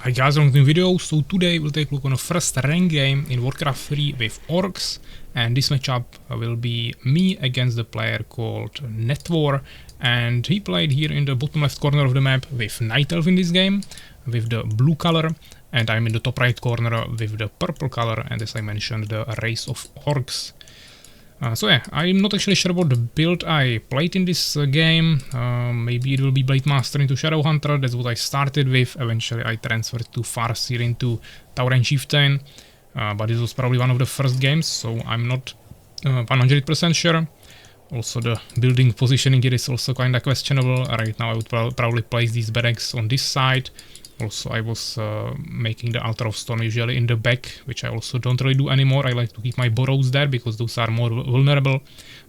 Hi guys, welcome to the video. So today we'll take a look on a first rank game in Warcraft 3 with orcs, and this matchup will be me against the player called Netvor, and he played here in the bottom left corner of the map with Night Elf in this game, with the blue color, and I'm in the top right corner with the purple color, and as I mentioned, the race of orcs. So yeah, I'm not actually sure about the build I played in this game. Maybe it will be Blade Master into Shadow Hunter, that's what I started with. Eventually I transferred to Farseer into Tauren Chieftain, but this was probably one of the first games, so I'm not 100% sure. Also the building positioning here is also kinda questionable. Right now I would probably place these barracks on this side. Also I was making the Altar of Stone usually in the back, which I also don't really do anymore. I like to keep my burrows there because those are more vulnerable.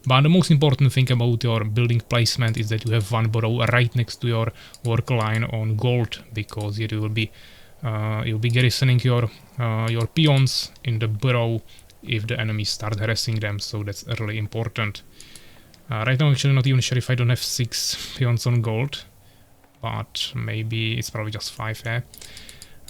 But the most important thing about your building placement is that you have one burrow right next to your work line on gold, because here you will be you'll be garrisoning your peons in the burrow if the enemies start harassing them, so that's really important. Right now I'm actually not even sure if I don't have 6 peons on gold, but maybe it's probably just 5 here.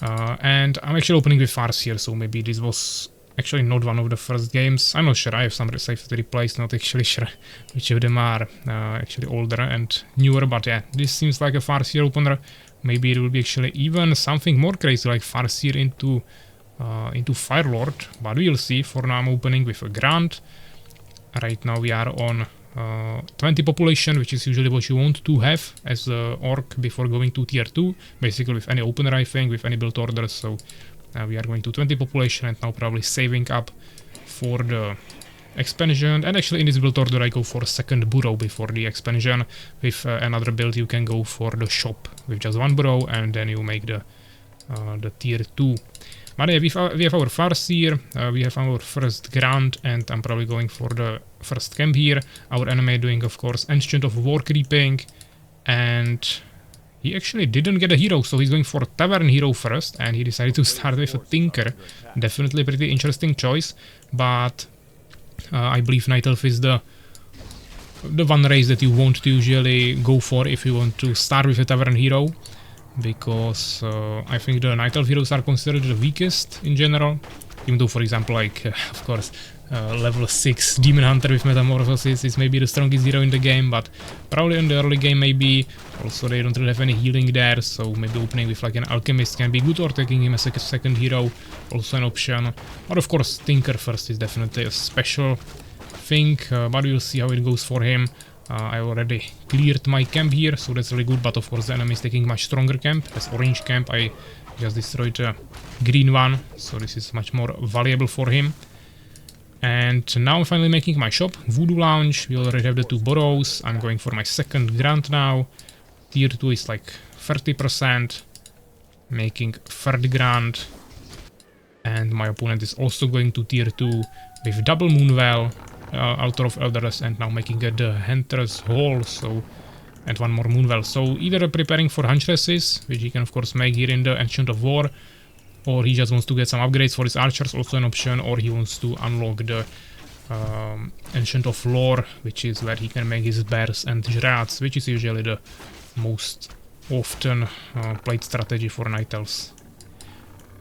And I'm actually opening with Farseer, so maybe this was actually not one of the first games. I'm not sure, I have some safety replays, not actually sure which of them are actually older and newer, but yeah, this seems like a Farseer opener. Maybe it will be actually even something more crazy like Farseer into Firelord, but we'll see. For now I'm opening with a Grant. Right now we are on 20 population, which is usually what you want to have as an orc before going to tier 2, basically with any opener I think, with any build order. So we are going to 20 population and now probably saving up for the expansion. And actually in this build order I go for a second burrow before the expansion. With another build you can go for the shop with just one burrow and then you make the tier 2. But yeah, we have our Farseer, we have our first Grant, and I'm probably going for the first camp here. Our enemy doing, of course, Ancient of War creeping, and he actually didn't get a hero, so he's going for a Tavern hero first, and he decided to start with a Tinker. Definitely a pretty interesting choice, but I believe Night Elf is the one race that you want to usually go for if you want to start with a Tavern hero, because I think the Night Elf heroes are considered the weakest in general, even though, for example, like of course level 6 Demon Hunter with Metamorphosis is maybe the strongest hero in the game, but probably in the early game maybe. Also they don't really have any healing there, so maybe opening with like an Alchemist can be good, or taking him as a second hero, also an option. But of course Tinker first is definitely a special thing, but we'll see how it goes for him. I already cleared my camp here, so that's really good, but of course the enemy is taking much stronger camp. As orange camp I just destroyed the green one, so this is much more valuable for him. And now I'm finally making my shop, Voodoo Lounge. We already have the 2 burrows. I'm going for my second Grant now. Tier 2 is like 30%, making third Grant. And my opponent is also going to tier 2 with double Moonwell, Altar of Elders, and now making the Hunter's Hall, so, and one more Moonwell. So either preparing for Huntresses, which he can of course make here in the Ancient of War, or he just wants to get some upgrades for his archers, also an option, or he wants to unlock the Ancient of Lore, which is where he can make his bears and Jrats, which is usually the most often played strategy for Night Elves.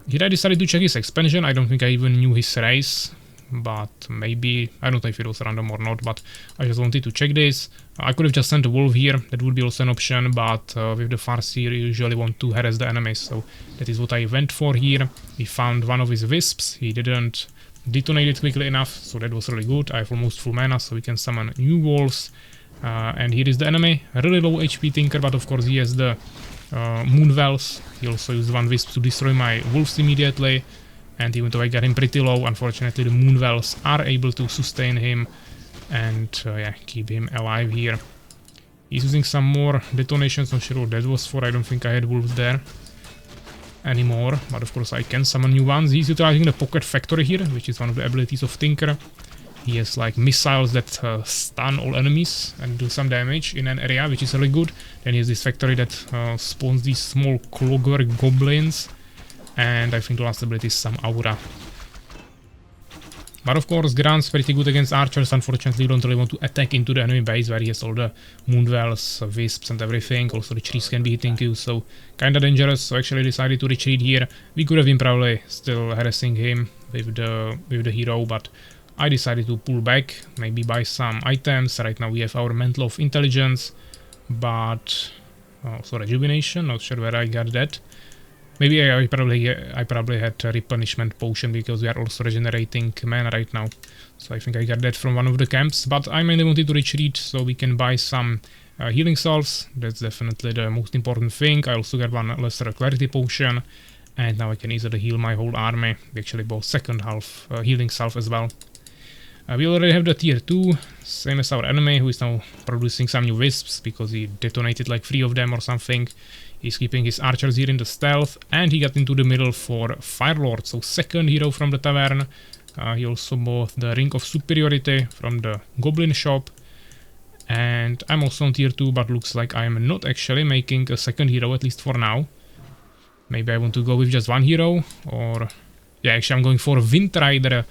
Here I decided to check his expansion. I don't think I even knew his race, but maybe, I don't know if it was random or not, but I just wanted to check this. I could have just sent a wolf here, that would be also an option, but with the Farseer you usually want to harass the enemies, so that is what I went for here. We found one of his wisps, he didn't detonate it quickly enough, so that was really good. I have almost full mana, so we can summon new wolves. And here is the enemy, a really low HP Tinker, but of course he has the Moonwells. He also used one wisp to destroy my wolves immediately. And even though I got him pretty low, unfortunately the Moonwells are able to sustain him and yeah, keep him alive here. He's using some more detonations, not sure what that was for. I don't think I had wolves there anymore, but of course I can summon new ones. He's utilizing the Pocket Factory here, which is one of the abilities of Tinker. He has like missiles that stun all enemies and do some damage in an area, which is really good. Then he has this factory that spawns these small clockwork goblins. And I think the last ability is some aura. But of course, Grant's pretty good against archers. Unfortunately, you don't really want to attack into the enemy base where he has all the moondwells, wisps and everything. Also, the trees can be hitting you, so kinda dangerous. So actually decided to retreat here. We could have been probably still harassing him with the hero, but I decided to pull back, maybe buy some items. Right now we have our Mantle of Intelligence, but also Rejuvenation, not sure where I got that. Maybe I probably had a replenishment potion because we are also regenerating mana right now. So I think I got that from one of the camps, but I mainly wanted to retreat so we can buy some healing salves. That's definitely the most important thing. I also got one lesser clarity potion, and now I can easily heal my whole army. We actually bought second half healing salve as well. We already have the tier 2, same as our enemy, who is now producing some new wisps because he detonated like 3 of them or something. He's keeping his archers here in the stealth, and he got into the middle for Firelord, so second hero from the tavern. He also bought the Ring of Superiority from the Goblin shop. And I'm also on tier 2, but looks like I'm not actually making a second hero, at least for now. Maybe I want to go with just one hero, or... yeah, actually I'm going for Wind Rider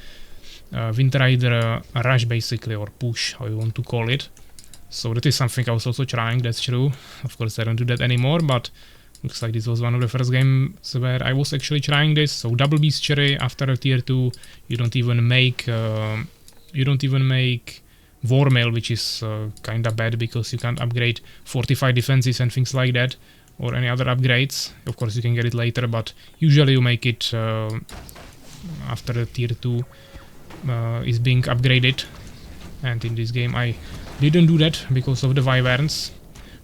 Rush basically, or push, how you want to call it. So that is something I was also trying, that's true. Of course I don't do that anymore, but looks like this was one of the first games where I was actually trying this. So double bestiary after a tier 2, you don't even make War Mail, which is kinda bad because you can't upgrade fortified defenses and things like that, or any other upgrades. Of course you can get it later, but usually you make it after the tier 2 is being upgraded, and in this game I didn't do that because of the wyverns.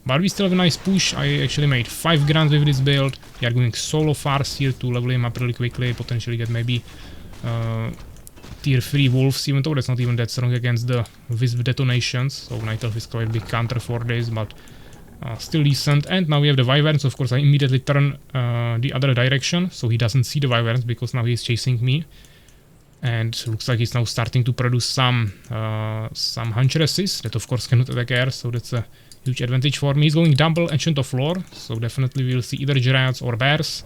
But we still have a nice push. I actually made 5 grants with this build. We are going solo fast here to level him up really quickly, potentially get maybe tier 3 wolves, even though that's not even that strong against the wisp detonations. So Night Elf is quite a big counter for this, but still decent. And now we have the wyverns. Of course I immediately turn the other direction, so he doesn't see the wyverns because now he's chasing me. And looks like he's now starting to produce some huntresses that of course cannot attack air, so that's a huge advantage for me. He's going double Ancient of Lore, so definitely we'll see either giants or bears.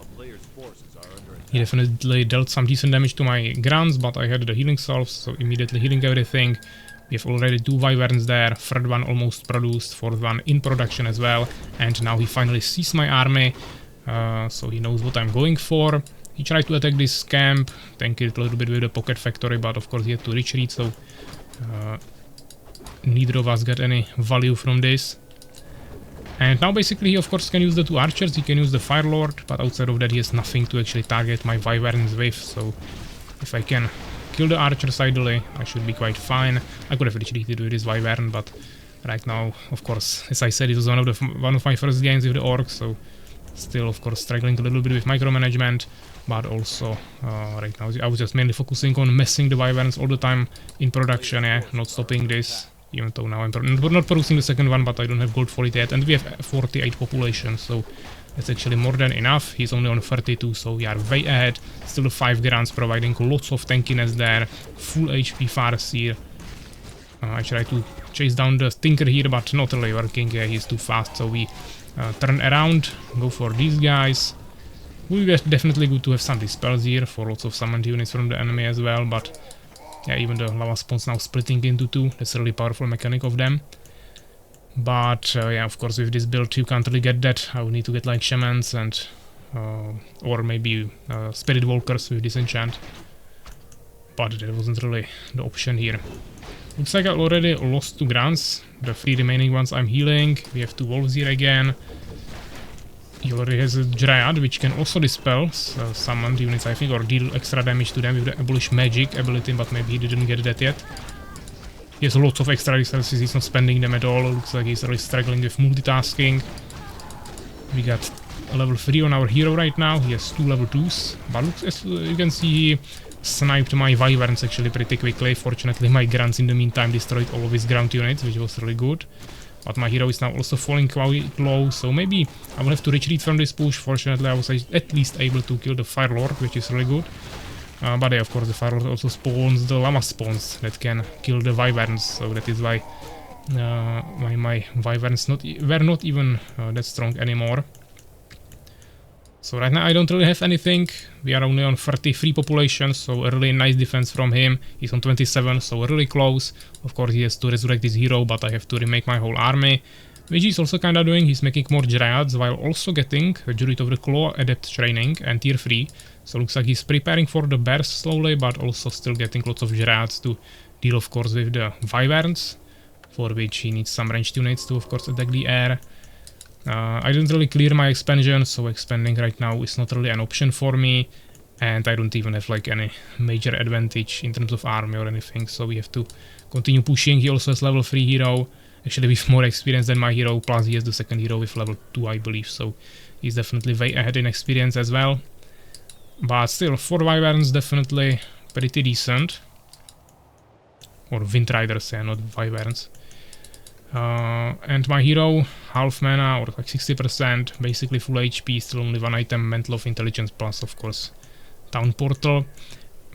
He definitely dealt some decent damage to my grunts, but I had the healing salves, so immediately healing everything. We have already 2 wyverns there, third one almost produced, fourth one in production as well, and now he finally sees my army, so he knows what I'm going for. He tried to attack this camp, tank it a little bit with the Pocket Factory, but of course he had to retreat, so neither of us got any value from this. And now basically he of course can use the 2 archers, he can use the Firelord, but outside of that he has nothing to actually target my wyverns with, so if I can kill the archers idly, I should be quite fine. I could have retreated with this wyvern, but right now, of course, as I said, it was one of my first games with the orcs, so still of course struggling a little bit with micromanagement. But also, right now, I was just mainly focusing on messing the wyverns all the time in production, yeah, not stopping this. Even though now I'm not producing the second one, but I don't have gold for it yet. And we have 48 population, so that's actually more than enough. He's only on 32, so we are way ahead. Still 5 grants, providing lots of tankiness there. Full HP Farseer. I try to chase down the Tinker here, but not really working. Yeah, he's too fast, so we turn around, go for these guys. Would be definitely good to have some dispels here for lots of summoned units from the enemy as well, but yeah, even the lava spawns now splitting into 2, that's a really powerful mechanic of them. But yeah, of course with this build you can't really get that. I would need to get like shamans and or maybe spirit walkers with disenchant, but that wasn't really the option here. Looks like I already lost 2 grants, the 3 remaining ones I'm healing. We have 2 wolves here again. He already has a Dryad, which can also dispel summoned units, I think, or deal extra damage to them with the Abolish Magic ability, but maybe he didn't get that yet. He has lots of extra resources, he's not spending them at all. Looks like he's really struggling with multitasking. We got a level 3 on our hero right now, he has 2 level 2s, but looks, as you can see, he sniped my wyverns actually pretty quickly. Fortunately my grunts in the meantime destroyed all of his ground units, which was really good. But my hero is now also falling quite low, so maybe I will have to retreat from this push. Fortunately I was at least able to kill the Firelord, which is really good. But yeah, of course the Firelord also spawns the llama spawns that can kill the wyverns, so that is why my wyverns were not even that strong anymore. So right now I don't really have anything. We are only on 33 population, so a really nice defense from him. He's on 27, so really close. Of course he has to resurrect his hero, but I have to remake my whole army. Which he's also kinda doing. He's making more Dryads while also getting a Druid of the Claw Adept training and tier 3. So looks like he's preparing for the bears slowly, but also still getting lots of Dryads to deal of course with the Wyverns, for which he needs some ranged units to of course attack the air. I didn't really clear my expansion, so expanding right now is not really an option for me, and I don't even have like any major advantage in terms of army or anything, so we have to continue pushing. He also has level 3 hero, actually with more experience than my hero, plus he has the second hero with level 2 I believe, so he's definitely way ahead in experience as well. But still, 4 Wyverns definitely pretty decent. Or Wind Riders, yeah, not Wyverns. And my hero, half mana, or like 60%, basically full HP, still only 1 item, Mantle of Intelligence plus, of course, Town Portal.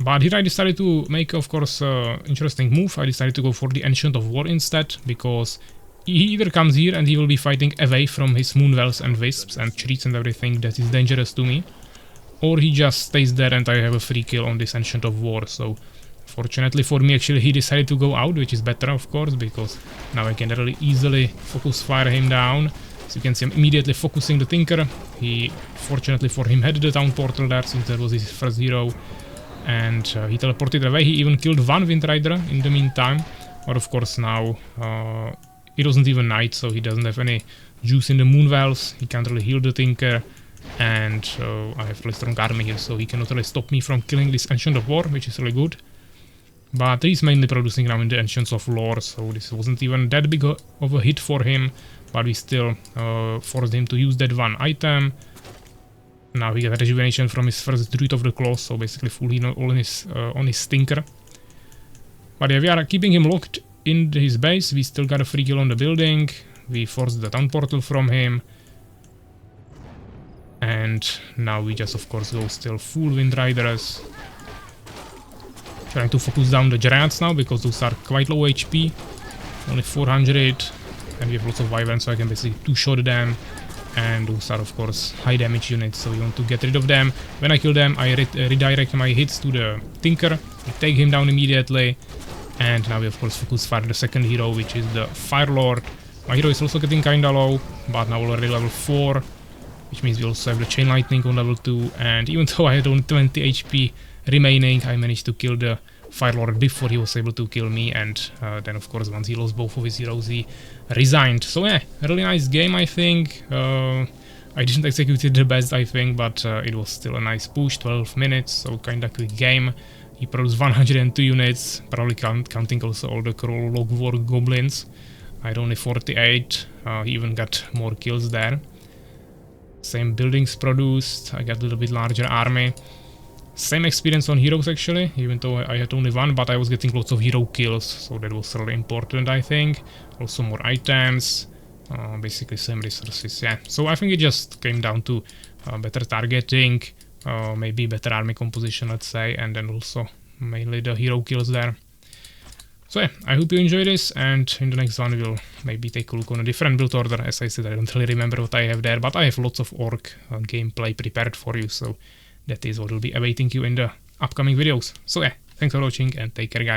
But here I decided to make, of course, interesting move. I decided to go for the Ancient of War instead, because he either comes here and he will be fighting away from his Moonwells and Wisps and Treats and everything that is dangerous to me, or he just stays there and I have a free kill on this Ancient of War. So fortunately for me, actually, he decided to go out, which is better, of course, because now I can really easily focus fire him down. So you can see I'm immediately focusing the Tinker. He, fortunately for him, had the Town Portal there, since that was his first hero. And he teleported away. He even killed one Wind Rider in the meantime. But of course now, he doesn't even Knight, so he doesn't have any juice in the Moonwells. He can't really heal the Tinker. And I have really strong army here, so he cannot really stop me from killing this Ancient of War, which is really good. But he's mainly producing now in the Ancients of Lore, so this wasn't even that big of a hit for him, but we still forced him to use that one item. Now he got rejuvenation from his first Druid of the Claw, so basically full heal on his Tinker. But yeah, we are keeping him locked in his base. We still got a free kill on the building. We forced the Town Portal from him. And now we just of course go still full Wind Riders. Trying to focus down the Dryads now, because those are quite low HP. Only 400. And we have lots of Wyverns, so I can basically two-shot them. And those are of course high damage units, so we want to get rid of them. When I kill them, I redirect my hits to the Tinker. We take him down immediately. And now we of course focus fire the second hero, which is the Fire Lord. My hero is also getting kinda low, but now already level 4. Which means we also have the Chain Lightning on level 2. And even though I had only 20 HP remaining, I managed to kill the Fire Lord before he was able to kill me, and then of course once he lost both of his heroes he resigned. So yeah, a really nice game I think. I didn't execute it the best I think, but it was still a nice push, 12 minutes, so kinda quick game. He produced 102 units, probably counting also all the Log War Goblins. I had only 48, he even got more kills there. Same buildings produced, I got a little bit larger army. Same experience on heroes actually, even though I had only one, but I was getting lots of hero kills, so that was really important I think. Also more items, basically same resources, yeah. So I think it just came down to better targeting, maybe better army composition let's say, and then also mainly the hero kills there. So yeah, I hope you enjoy this, and in the next one we'll maybe take a look on a different build order. As I said, I don't really remember what I have there, but I have lots of Orc gameplay prepared for you, so that is what will be awaiting you in the upcoming videos. So yeah, thanks for watching and take care guys.